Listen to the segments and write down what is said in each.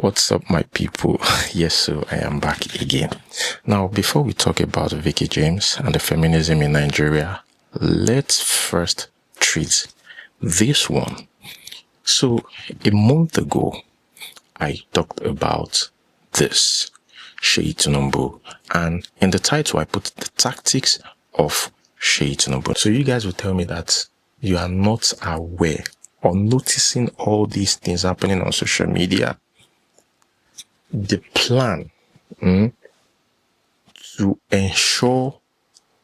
What's up, my people? Yes, so I am back again. Now, before we talk about Veekee James and the feminism in Nigeria, let's first treat this one. So, a month ago, I talked about this, Seyi Tinubu, and in the title, I put the tactics of Seyi Tinubu. So you guys will tell me that you are not aware or noticing all these things happening on social media. The plan to ensure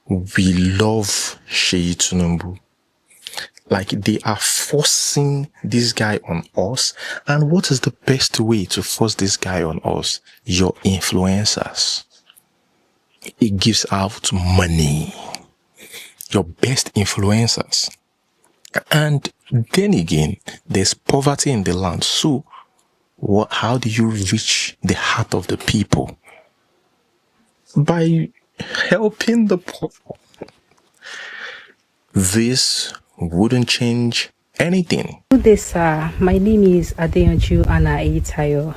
we love Seyi Tinubu. Like, they are forcing this guy on us. And what is the best way to force this guy on us? Your influencers. It gives out money. Your best influencers. And then again, there's poverty in the land. So, how do you reach the heart of the people? By helping the poor. This wouldn't change anything. Good day, sir. My name is Adeyanju Anna Eitayo.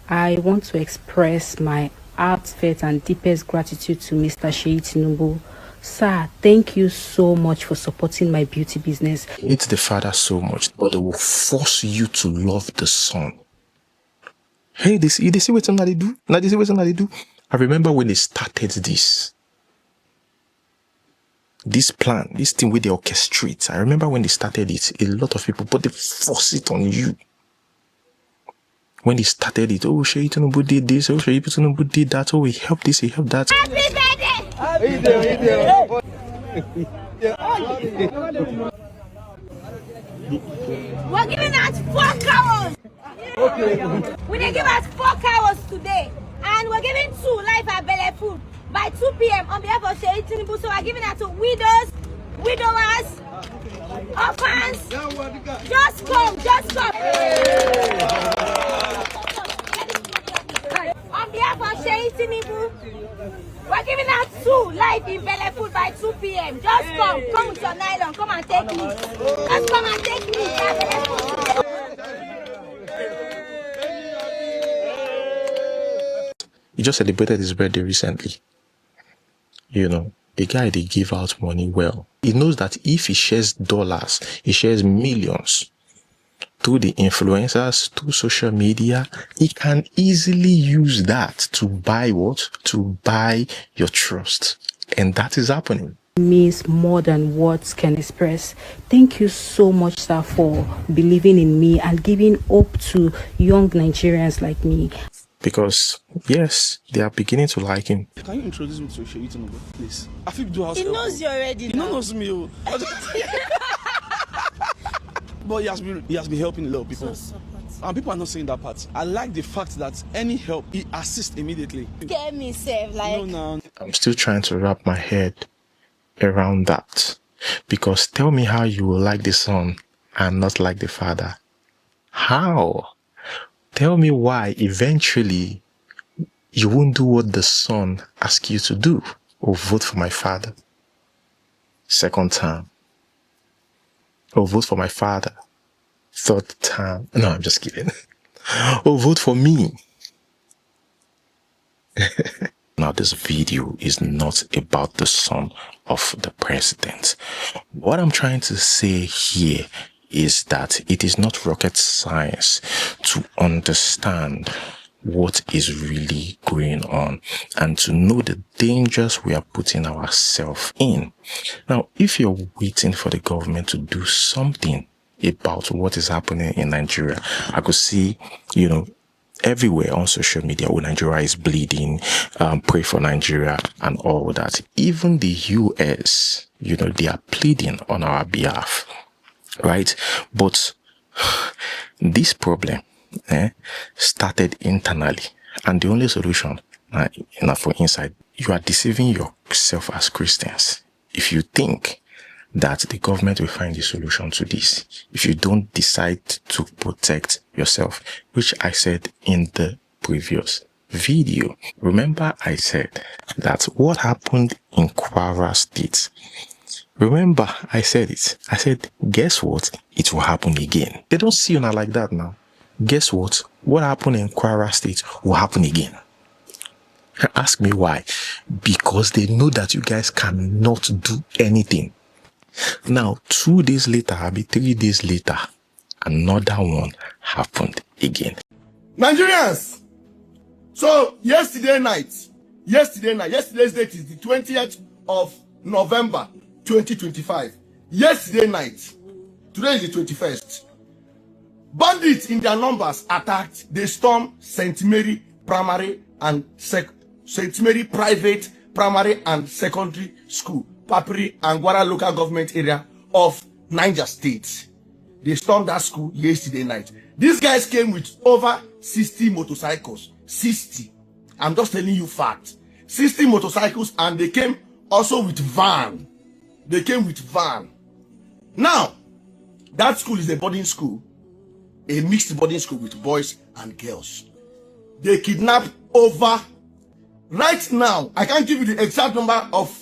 I want to express my heartfelt and deepest gratitude to Mr. Seyi Tinubu. Sir, thank you so much for supporting my beauty business. It's the father so much, but they will force you to love the son. Hey, they see what somebody do? Now they see what somebody do. I remember when they started this plan, this thing with the orchestrate. I remember when they started it, a lot of people, but they force it on you. When they started it, oh, Seyi Tinubu did this, oh, Seyi Tinubu did that, oh, he helped this, he helped that. Happy birthday! We're giving out 4 cows. We didn't give out 4 cows today, and we're giving 2 live available food by 2 p.m. on behalf of Seyi Tinubu. So we're giving out to widows, widowers, orphans. Just come. On behalf of Seyi Tinubu, we're giving out 2 live available food by 2 p.m. Just come with your nylon, come and take me. Just come and take me. He just celebrated his birthday recently. You know, the guy, they give out money well. He knows that if he shares dollars, he shares millions through the influencers, through social media, he can easily use that to buy what? To buy your trust. And that is happening. Means more than words can express. Thank you so much, sir, for believing in me and giving hope to young Nigerians like me. Because, yes, they are beginning to like him. Can you introduce me to Seyi Tinubu, please? I think do house. He knows you already. He knows me. But he has been helping a lot of people. And people are not saying that part. I like the fact that any help, he assists immediately. Get me safe, like. No. I'm still trying to wrap my head around that. Because tell me how you will like the son and not like the father. How? Tell me why eventually you won't do what the son asks you to do, or vote for my father. Second time. Or vote for my father. Third time. No, I'm just kidding. Or vote for me. Now, this video is not about the son of the president. What I'm trying to say here is that it is not rocket science to understand what is really going on and to know the dangers we are putting ourselves in. Now, if you're waiting for the government to do something about what is happening in Nigeria, I could see, everywhere on social media, Nigeria is bleeding, pray for Nigeria and all that. Even the US, they are pleading on our behalf. Right? But this problem started internally, and the only solution for inside, you are deceiving yourself as Christians if you think that the government will find the solution to this if you don't decide to protect yourself, which I said in the previous video. Remember, I said that what happened in Kwara State. Remember, I said it. I said, guess what? It will happen again. They don't see you now like that now. guess what? What happened in Kwara State will happen again. Ask me why. Because they know that you guys cannot do anything. Now, 2 days later, 3 days later, another one happened again. Nigerians! So, yesterday's date is the 20th of November 2025. Yesterday night, today is the 21st. Bandits in their numbers attacked, they stormed St. Mary Primary and St. Mary Private Primary and Secondary School, Papri and Gwara local government area of Niger State. They stormed that school yesterday night. These guys came with over 60 motorcycles. 60. I'm just telling you fact. 60 motorcycles, and they came also with van. They came with van. Now, that school is a boarding school. A mixed boarding school with boys and girls. They kidnapped over, right now, I can't give you the exact number of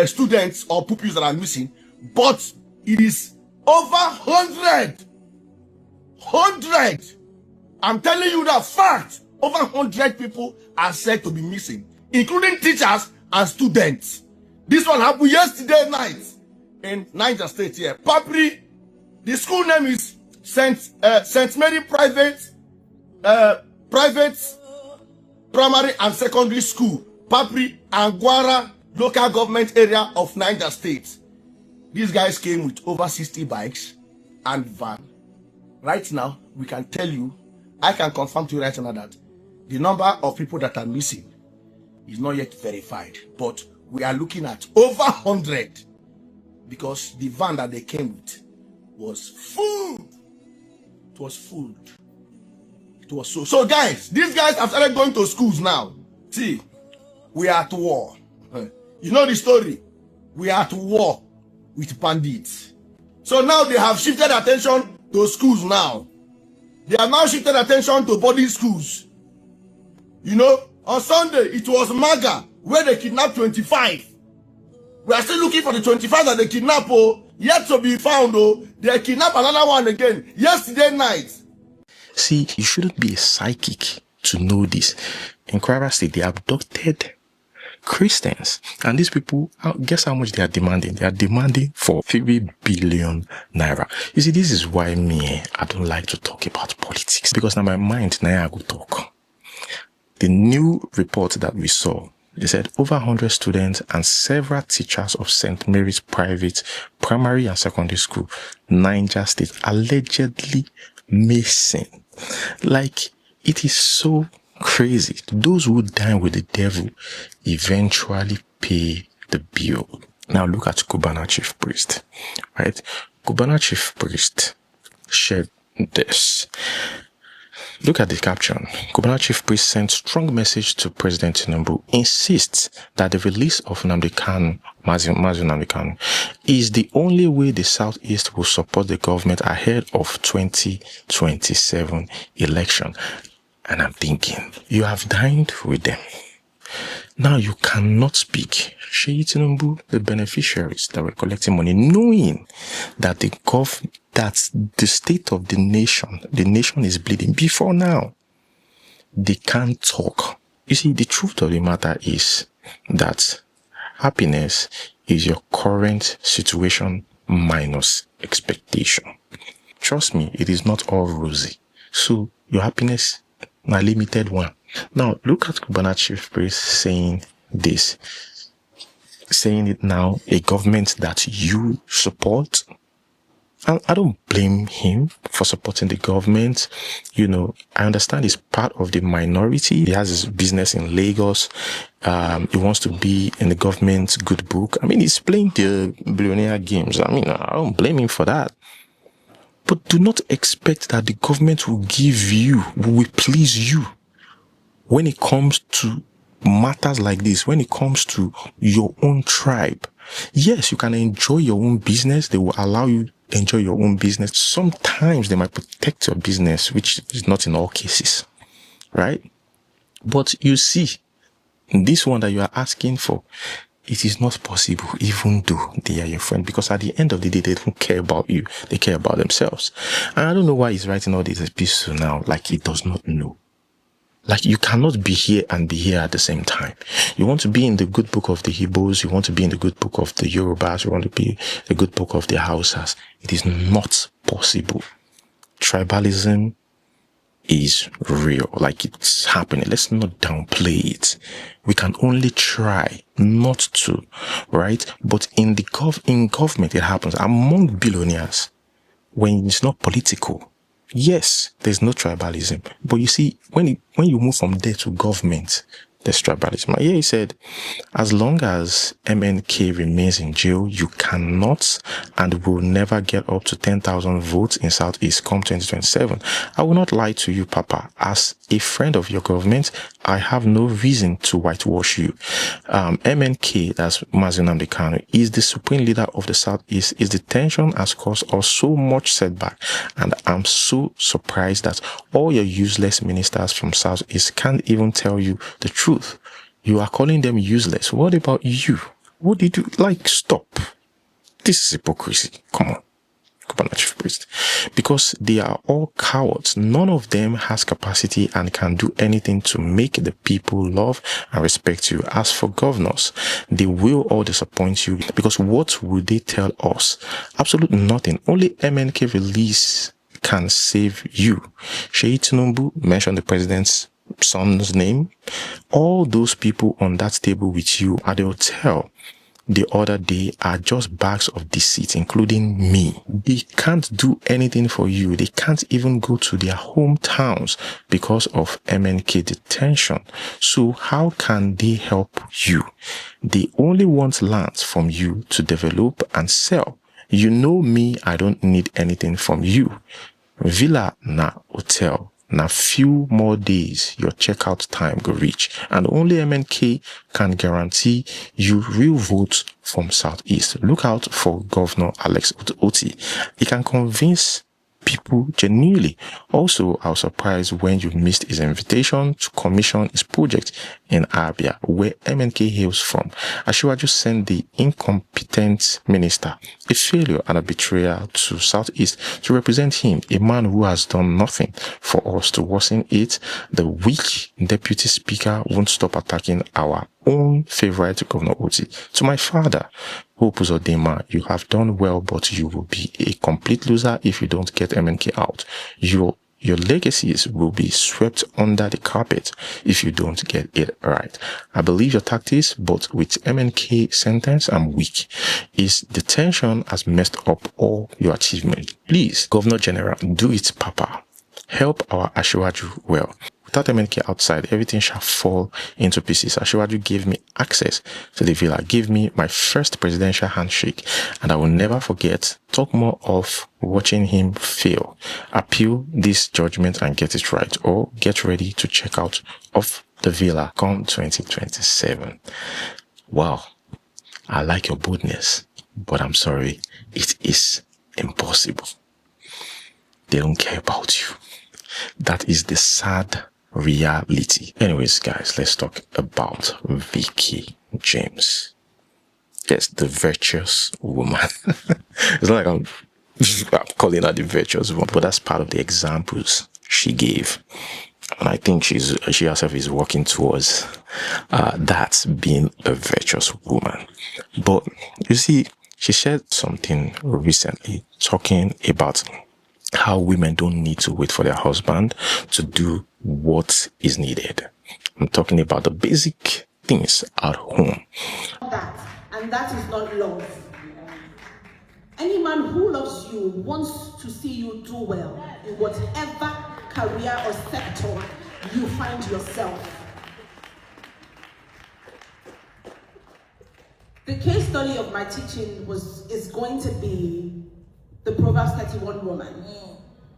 students or pupils that are missing, but it is over 100. 100. I'm telling you that fact. Over 100 people are said to be missing, including teachers and students. This one happened yesterday night in Niger State here. Papri, the school name is St. Mary Private Primary and Secondary School, Papri and Gwara local government area of Niger State. These guys came with over 60 bikes and van. Right now, we can tell you, I can confirm to you right now that the number of people that are missing is not yet verified, but we are looking at over 100 because the van that they came with was full. It was full. It was so. So guys, these guys have started going to schools now. See, we are at war. You know the story. We are at war with bandits. So now they have shifted attention to schools now. They have now shifted attention to boarding schools. You know, on Sunday, it was Maga, where they kidnapped 25. We are still looking for the 25 that they kidnapped, yet to be found, They kidnapped another one again, yesterday night. See, you shouldn't be a psychic to know this. In Kwara State, they abducted Christians. And these people, guess how much they are demanding? They are demanding for 3 billion naira. You see, this is why I don't like to talk about politics. Because now my mind, I go talk. The new report that we saw, they said over 100 students and several teachers of St. Mary's Private Primary and Secondary School, Niger State, allegedly missing. Like, it is so crazy. Those who dine with the devil eventually pay the bill. Now look at Cubana Chiefpriest, right? Cubana Chiefpriest shared this. Look at the caption. Cubana Chiefpriest sent strong message to President Tinubu, insists that the release of Kanu is the only way the Southeast will support the government ahead of 2027 election. And I'm thinking, you have dined with them. Now you cannot speak. Seyi Tinubu, the beneficiaries that were collecting money, knowing that that's the state of the nation is bleeding. Before now, they can't talk. You see, the truth of the matter is that happiness is your current situation minus expectation. Trust me, it is not all rosy. So your happiness, a limited one. Now look at Cubana Chiefpriest saying this. Saying it now, a government that you support. And I don't blame him for supporting the government. You know, I understand he's part of the minority. He has his business in Lagos. He wants to be in the government's good book. I mean, he's playing the billionaire games. I mean, I don't blame him for that. But do not expect that the government will please you when it comes to matters like this, when it comes to your own tribe. Yes, you can enjoy your own business. They will allow you to enjoy your own business. Sometimes they might protect your business, which is not in all cases, right? But you see, this one that you are asking for, it is not possible, even though they are your friend, because at the end of the day, they don't care about you. They care about themselves. And I don't know why he's writing all these epistles now, like he does not know. Like, you cannot be here and be here at the same time. You want to be in the good book of the Hebrews, you want to be in the good book of the Yorubas, you want to be in the good book of the Hausas. It is not possible. Tribalism is real, like it's happening. Let's not downplay it. We can only try not to, right? But in government, it happens among billionaires when it's not political. Yes, there's no tribalism, but you see, when you move from there to government, there's tribalism. And here he said, as long as MNK remains in jail, you cannot and will never get up to 10,000 votes in Southeast come 2027. I will not lie to you, Papa. As a friend of your government, I have no reason to whitewash you. MNK, that's Mazi Nnamdi Kanu, is the supreme leader of the Southeast. His detention has caused us so much setback, and I'm so surprised that all your useless ministers from Southeast can't even tell you the truth. You are calling them useless. What about you? What did you like? Stop. This is hypocrisy. Come on. Cubana Chiefpriest. Because they are all cowards. None of them has capacity and can do anything to make the people love and respect you. As for governors, they will all disappoint you, because what would they tell us? Absolutely nothing. Only MNK release can save you. Seyi Tinubu mentioned the president's son's name. All those people on that table with you at the hotel the other day are just bags of deceit, including me. They can't do anything for you. They can't even go to their hometowns because of MNK detention. So how can they help you? They only want lands from you to develop and sell. You know me, I don't need anything from you. Villa na hotel. Na few more days your checkout time go reach, and only MNK can guarantee you real votes from Southeast. Look out for Governor Alex Oti. He can convince people genuinely. Also, I was surprised when you missed his invitation to commission his project in Abia, where MNK hails from. Asiwaju sent the incompetent minister, a failure and a betrayal, to Southeast to represent him, a man who has done nothing for us to worsen it. The weak deputy speaker won't stop attacking our own favorite Governor Oti. To my father, Hope Uzodinma, you have done well, but you will be a complete loser if you don't get MNK out. Your legacies will be swept under the carpet if you don't get it right. I believe your tactics, but with MNK sentence, I'm weak. His detention has messed up all your achievements. Please, Governor General, do it, Papa. Help our Asiwaju well. Without MNK outside, everything shall fall into pieces. Asiwaju gave me access to the villa, gave me my first presidential handshake, and I will never forget. Talk more of watching him fail. Appeal this judgment and get it right, or get ready to check out of the villa come 2027. Wow, I like your boldness, but I'm sorry, it is impossible. They don't care about you. That is the sad reality. Anyways, guys, let's talk about Veekee James. Yes, the virtuous woman. It's not like I'm calling her the virtuous woman, but that's part of the examples she gave. And I think she herself is working towards that, being a virtuous woman. But you see, she said something recently talking about how women don't need to wait for their husband to do what is needed. I'm talking about the basic things at home. And that is not love. Any man who loves you wants to see you do well in whatever career or sector you find yourself. The case study of my teaching is going to be the Proverbs 31 woman,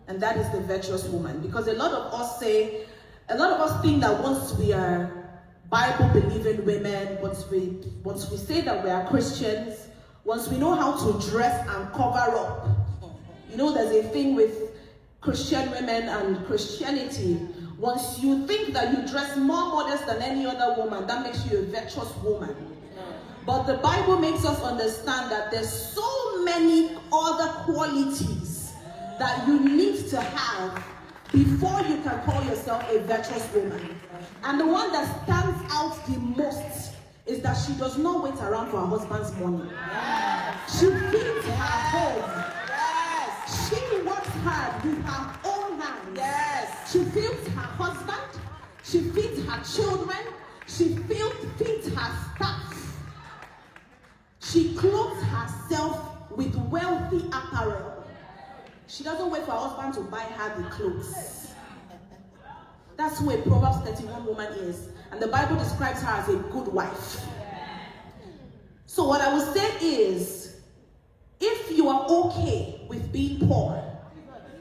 and that is the virtuous woman. Because a lot of us think that once we are Bible-believing women, once we say that we are Christians, once we know how to dress and cover up, you know, there's a thing with Christian women and Christianity. Once you think that you dress more modest than any other woman, that makes you a virtuous woman. But the Bible makes us understand that there's so many other qualities that you need to have before you can call yourself a virtuous woman. And the one that stands out the most is that she does not wait around for her husband's money. She feeds her home. She works hard with her own hands. She feeds her husband. She feeds her children. She feeds her staff. She clothes herself with wealthy apparel. She doesn't wait for her husband to buy her the clothes. That's who a Proverbs 31 woman is. And the Bible describes her as a good wife. So what I will say is, if you are okay with being poor,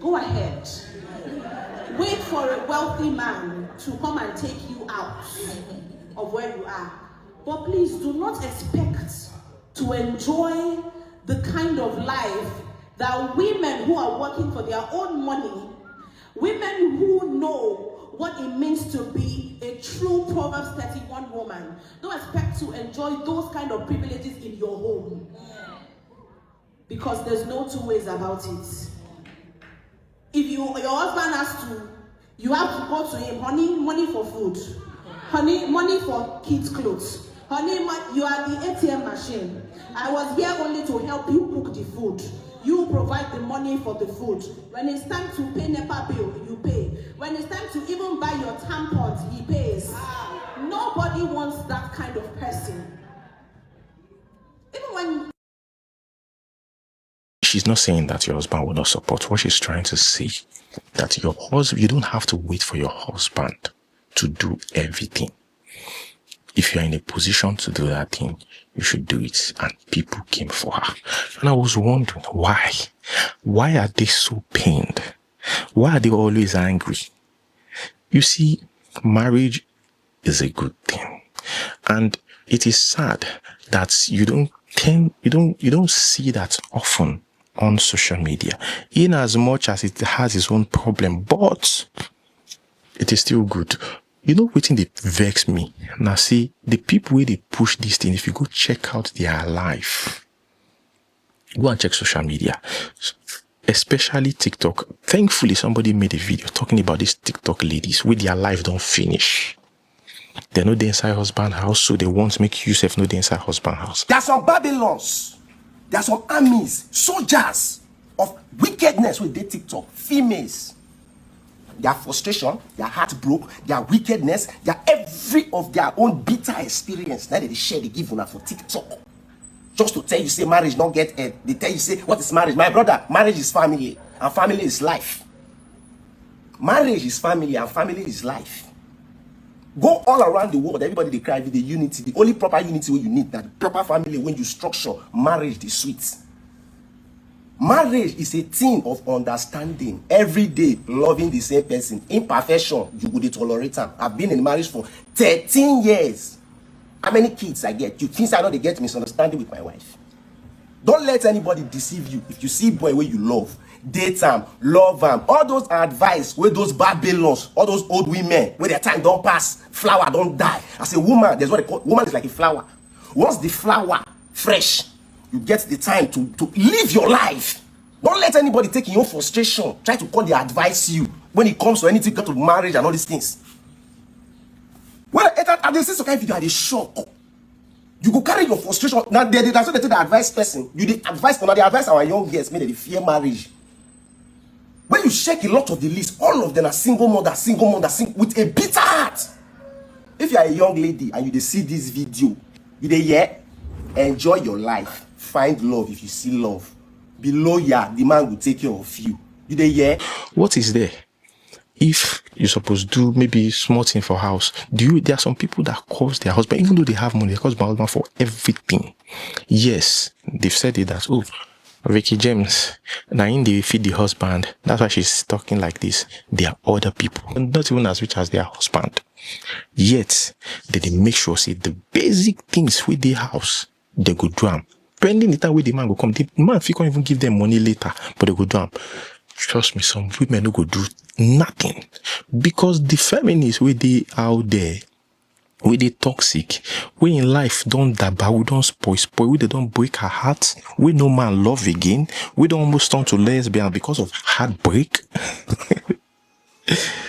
go ahead. Wait for a wealthy man to come and take you out of where you are. But please do not expect to enjoy the kind of life that women who are working for their own money, women who know what it means to be a true Proverbs 31 woman, don't expect to enjoy those kind of privileges in your home. Because there's no two ways about it. If your husband has to, you have to go to him, honey, money for food. Honey, money for kids' clothes. Honey, you are the ATM machine. I was here only to help you cook the food. You provide the money for the food. When it's time to pay NEPA bill, you pay. When it's time to even buy your tampons, he pays. Nobody wants that kind of person. Even when... She's not saying that your husband will not support. What she's trying to say, that your husband, you don't have to wait for your husband to do everything. If you're in a position to do that thing, you should do it. And people came for her. And I was wondering, why? Why are they so pained? Why are they always angry? You see, marriage is a good thing. And it is sad that you don't see that often on social media, in as much as it has its own problem, but it is still good. You know what they vex me? Now see, the people where they push this thing, if you go check out their life, go and check social media, especially TikTok. Thankfully, somebody made a video talking about these TikTok ladies with their life don't finish. They know the inside husband house, so they want to make yourself know the inside husband house. There are some Babylons, there are some armies, soldiers of wickedness with their TikTok, females. Their frustration, their heart broke, their wickedness, their every of their own bitter experience. Now they share, they give una for TikTok. Just to tell you, say marriage don't get it. They tell you, say, what is marriage? My brother, marriage is family, and family is life. Marriage is family, and family is life. Go all around the world, everybody they cry with the unity. The only proper unity you need, that the proper family when you structure marriage, the sweet. Marriage is a thing of understanding. Every day, loving the same person. Imperfection, you would tolerate them. I've been in marriage for 13 years. How many kids I get? You think I know they get misunderstanding with my wife? Don't let anybody deceive you. If you see boy where you love, date them, love them. All those are advice where those Babylons, all those old women, where their time don't pass, flower don't die. As a woman, there's what they call, woman is like a flower. Once the flower fresh, you get the time to live your life. Don't let anybody take your own frustration, try to call they advise you when it comes to anything got to marriage and all these things. When I see some kind of video, I shock. You go carry your frustration. Now that's what they tell the advice person. You the advice, now the advice our young girls made they fear marriage. When you check a lot of the list, all of them are single mother, with a bitter heart. If you are a young lady and you see this video, you dey hear, enjoy your life. Find love if you see love. Be loyal, the man will take care of you. You dey hear? What is there? If you're supposed to do maybe small thing for house, there are some people that calls their husband, even though they have money, they call my husband for everything. Yes, they've said it that, oh, Veekee James, now in they feed the husband. That's why she's talking like this. There are other people, not even as rich as their husband. Yet, they make sure, say, the basic things with the house, they go do them. Pending the time where the man go come, the man if you can't even give them money later, but they go do them. Trust me, some women no go do nothing. Because the feminists where they out there, We dey toxic. We in life don't daba, we don't spoil. We they don't break our hearts. We no man love again. We don't almost turn to lesbian because of heartbreak.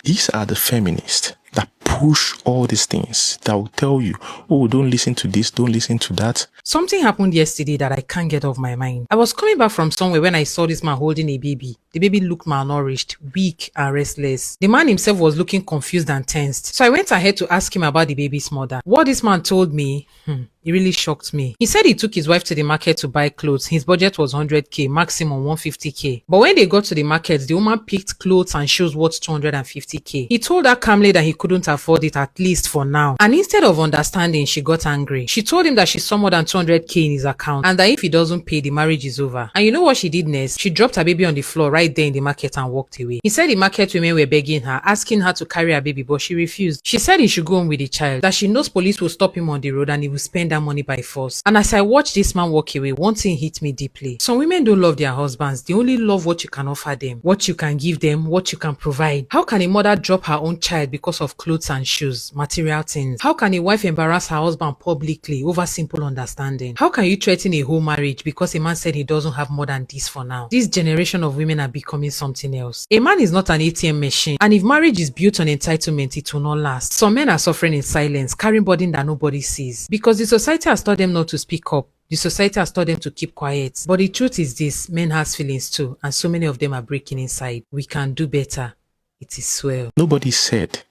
These are the feminists that push all these things that will tell you, oh, don't listen to this, don't listen to that. Something happened yesterday that I can't get off my mind. I was coming back from somewhere when I saw this man holding a baby. The baby looked malnourished, weak, and restless. The man himself was looking confused and tensed. So I went ahead to ask him about the baby's mother. What this man told me, it really shocked me. He said he took his wife to the market to buy clothes. His budget was 100k, maximum 150k. But when they got to the market, the woman picked clothes and shoes worth 250k. He told her calmly that he couldn't afford it, at least for now. And instead of understanding, she got angry. She told him that she saw more than 200k in his account and that if he doesn't pay, the marriage is over. And you know what she did next? She dropped her baby on the floor right there in the market and walked away. He said the market women were begging her, asking her to carry her baby, but she refused. She said he should go home with the child, that she knows police will stop him on the road and he will spend that money by force. And as I watched this man walk away, one thing hit me deeply. Some women don't love their husbands. They only love what you can offer them, what you can give them, what you can provide. How can a mother drop her own child because of clothes and shoes, material things? How can a wife embarrass her husband publicly over simple understanding? How can you threaten a whole marriage because a man said he doesn't have more than this for now? This generation of women are becoming something else. A man is not an ATM machine, and if marriage is built on entitlement, it will not last. Some men are suffering in silence, carrying burden that nobody sees, because the society has taught them not to speak up. The society has taught them to keep quiet. But the truth is this, men has feelings too, and so many of them are breaking inside. We can do better. It is swell. Nobody said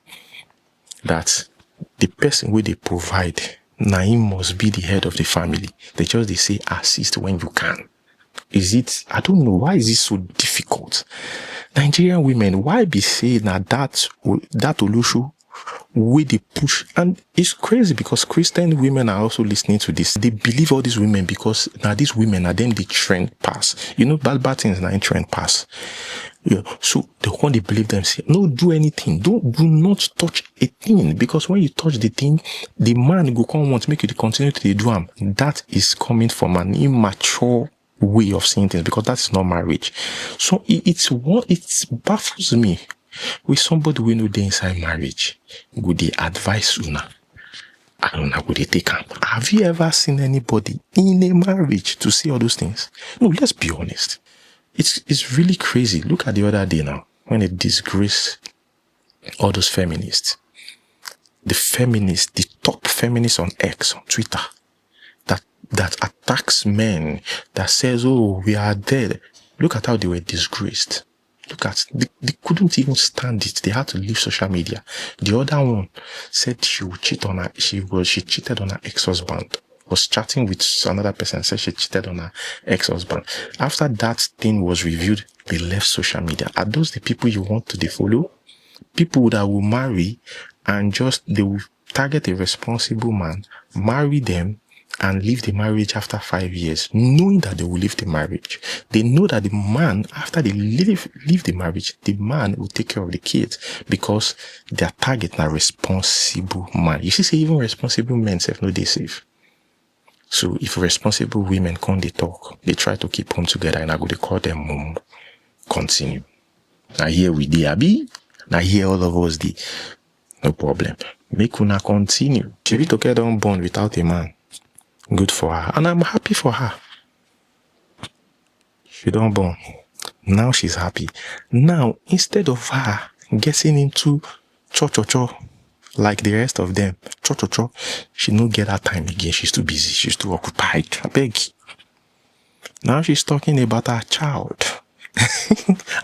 that the person where they provide, Naim must be the head of the family. They say assist when you can. I don't know, why is it so difficult? Nigerian women, why be saying that Olushu way they push? And it's crazy because Christian women are also listening to this. They believe all these women because now these women are them the trend pass. You know, bad things now in trend pass. Yeah. So they want to believe them, say, no, do anything. Do not touch a thing, because when you touch the thing, the man go come want to make you continue to do them. That is coming from an immature way of seeing things, because that's not marriage. So it baffles me with somebody we know they inside marriage. Would they advise una? I don't know, would they take up? Have you ever seen anybody in a marriage to say all those things? No, let's be honest. It's really crazy. Look at the other day now, when they disgrace all those feminists. The top feminists on X, on Twitter, that attacks men, that says, oh, we are dead. Look at how they were disgraced. They couldn't even stand it. They had to leave social media. The other one said she would cheat on her. She cheated on her ex-husband. Was chatting with another person, said she cheated on her ex-husband. After that thing was reviewed, they left social media. Are those the people you want to follow? People that will marry and they will target a responsible man, marry them, and leave the marriage after 5 years, knowing that they will leave the marriage. They know that the man, after they leave the marriage, the man will take care of the kids, because their target are responsible man. You see, say even responsible men say no, they safe. So if responsible women come, they talk, they try to keep home together, and I go to call them mom. Continue. Now here we dey, abi. Now here all of us dey. No problem. Make una continue. She be together unborn without a man. Good for her. And I'm happy for her. She don't born. Now she's happy. Now, instead of her getting into cho like the rest of them, cho, she don't get her time again. She's too busy. She's too occupied. I beg. Now she's talking about her child.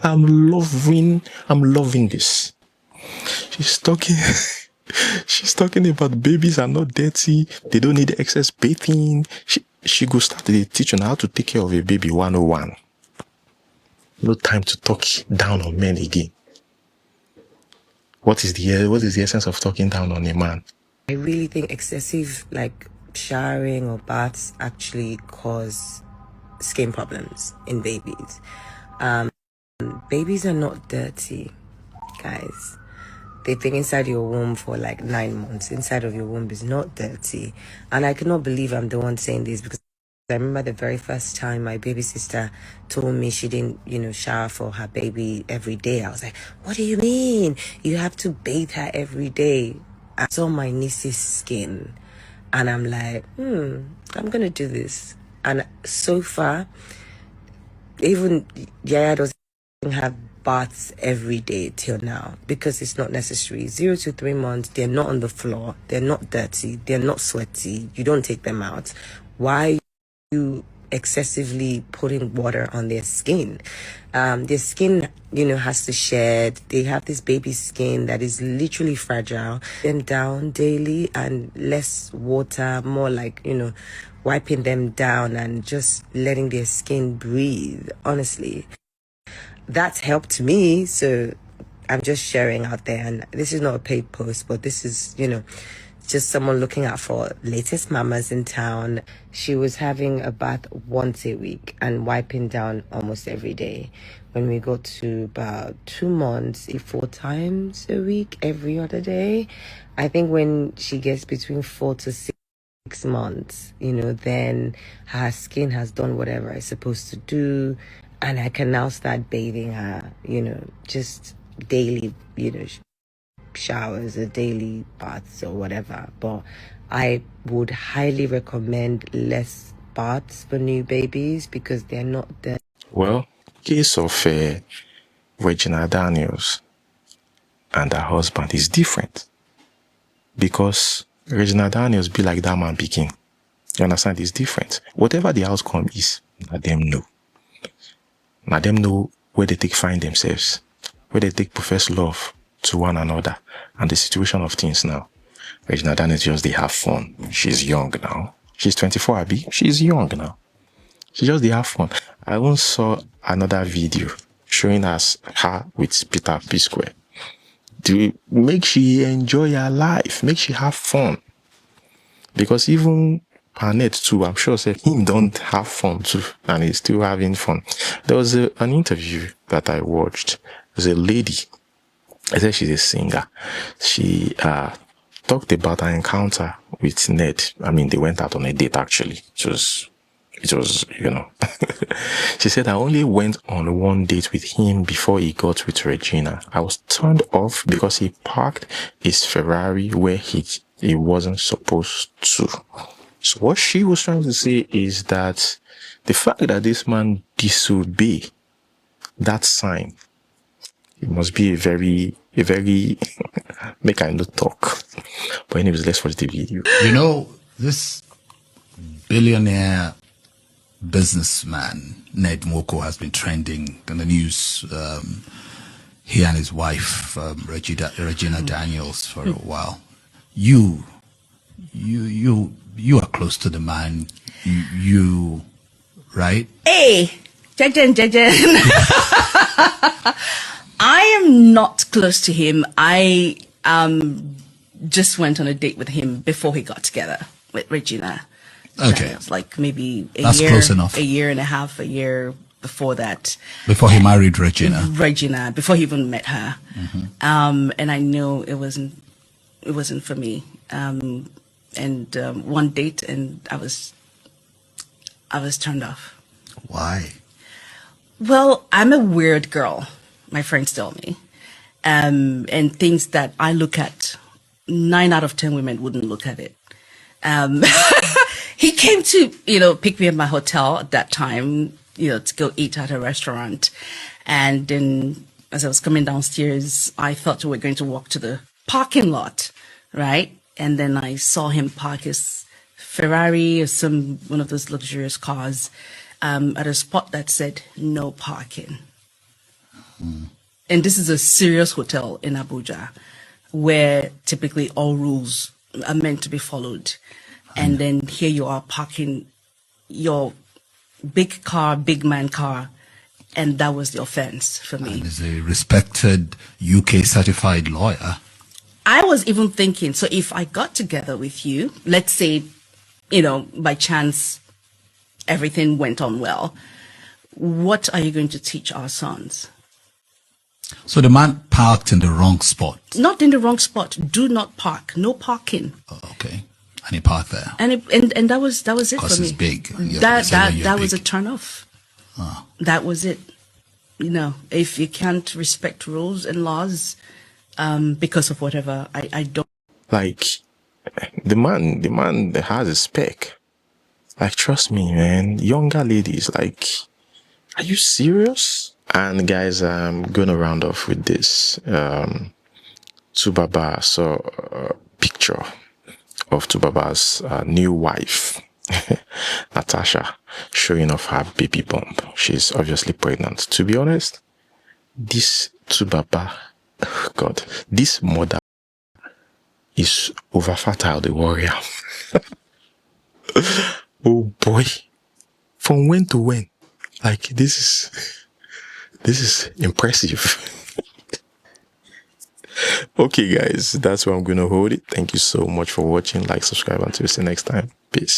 I'm loving this. She's talking about babies are not dirty. They don't need excess bathing. She go start the teaching how to take care of a baby 101. No time to talk down on men again. What is the essence of talking down on a man? I really think excessive showering or baths actually cause skin problems in babies. Babies are not dirty, guys. They've been inside your womb for 9 months. Inside of your womb is not dirty. And I cannot believe I'm the one saying this, because I remember the very first time my baby sister told me she didn't, shower for her baby every day. I was like, what do you mean? You have to bathe her every day. I saw my niece's skin, and I'm like, I'm gonna do this. And so far, even Yaya doesn't have baths every day till now because it's not necessary. 0 to 3 months, they're not on the floor, they're not dirty, they're not sweaty. You don't take them out. Why you excessively putting water on their skin? Their skin, has to shed. They have this baby skin that is literally fragile. Them down daily and less water, more like, wiping them down and just letting their skin breathe. Honestly, that's helped me. So I'm just sharing out there. And this is not a paid post, but this is, just someone looking out for latest mamas in town. She was having a bath once a week and wiping down almost every day. When we got to about 2 months, 4 times a week, every other day. I think when she gets between 4 to 6 months, then her skin has done whatever it's supposed to do, and I can now start bathing her, just daily, showers or daily baths or whatever. But I would highly recommend less baths for new babies because they're not there. Well, case of Regina Daniels and her husband is different because Regina Daniels be like that man picking. You understand? It's different. Whatever the outcome is, let them know. Let them know where they take find themselves, where they take profess love to one another, and the situation of things now. Regina Daniels just they have fun. She's young now. She's 24, Abby. She's young now. She just they have fun. I once saw another video showing us her with Peter P Square. To make she enjoy her life, make she have fun. Because even Panet too, I'm sure said him don't have fun too, and he's still having fun. There was an interview that I watched. There's a lady. I said she's a singer. She talked about her encounter with Ned. I mean, they went out on a date actually. It was She said I only went on one date with him before he got with Regina. I was turned off because he parked his Ferrari where he wasn't supposed to. So what she was trying to say is that the fact that this man disobeyed that sign, it must be a very make I not talk. But anyways, let's watch the video. This billionaire businessman Ned Nwoko has been trending in the news. He and his wife Regina Daniels for a while. You are close to the man. You right? Hey, Jajan. I am not close to him. I just went on a date with him before he got together with Regina. Okay. It was like maybe That's close enough. a year and a half, a year before that. Before he married Regina. Before he even met her. Mm-hmm. And I knew it wasn't for me. One date and I was turned off. Why? Well, I'm a weird girl, my friends tell me. And things that I look at, 9 out of 10 women wouldn't look at it. He came to, pick me at my hotel at that time, to go eat at a restaurant. And then as I was coming downstairs, I thought we were going to walk to the parking lot, right? And then I saw him park his Ferrari or one of those luxurious cars at a spot that said no parking. Mm. And this is a serious hotel in Abuja where typically all rules are meant to be followed. And then here you are parking your big man car. And that was the offense for me. And as a respected UK certified lawyer. I was even thinking, so if I got together with you, let's say, by chance, everything went on well, what are you going to teach our sons? So the man parked in the wrong spot. Not in the wrong spot. Do not park. No parking. Oh, okay. And he parked there. And that was it for me. Because it's big. That was a turn off. Oh. That was it. If you can't respect rules and laws because of whatever, I don't. Like, the man has a spec. Like, trust me, man. Younger ladies, like, are you serious? And guys, I'm gonna round off with this. Tubaba saw a picture of Tubaba's new wife, Natasha, showing off her baby bump. She's obviously pregnant. To be honest, this Tubaba, God, this mother is over fertile, the warrior. Oh boy, from when to when? Like, this is impressive. Okay, guys, that's where I'm gonna hold it. Thank you so much for watching. Like, subscribe, until we see you next time. Peace.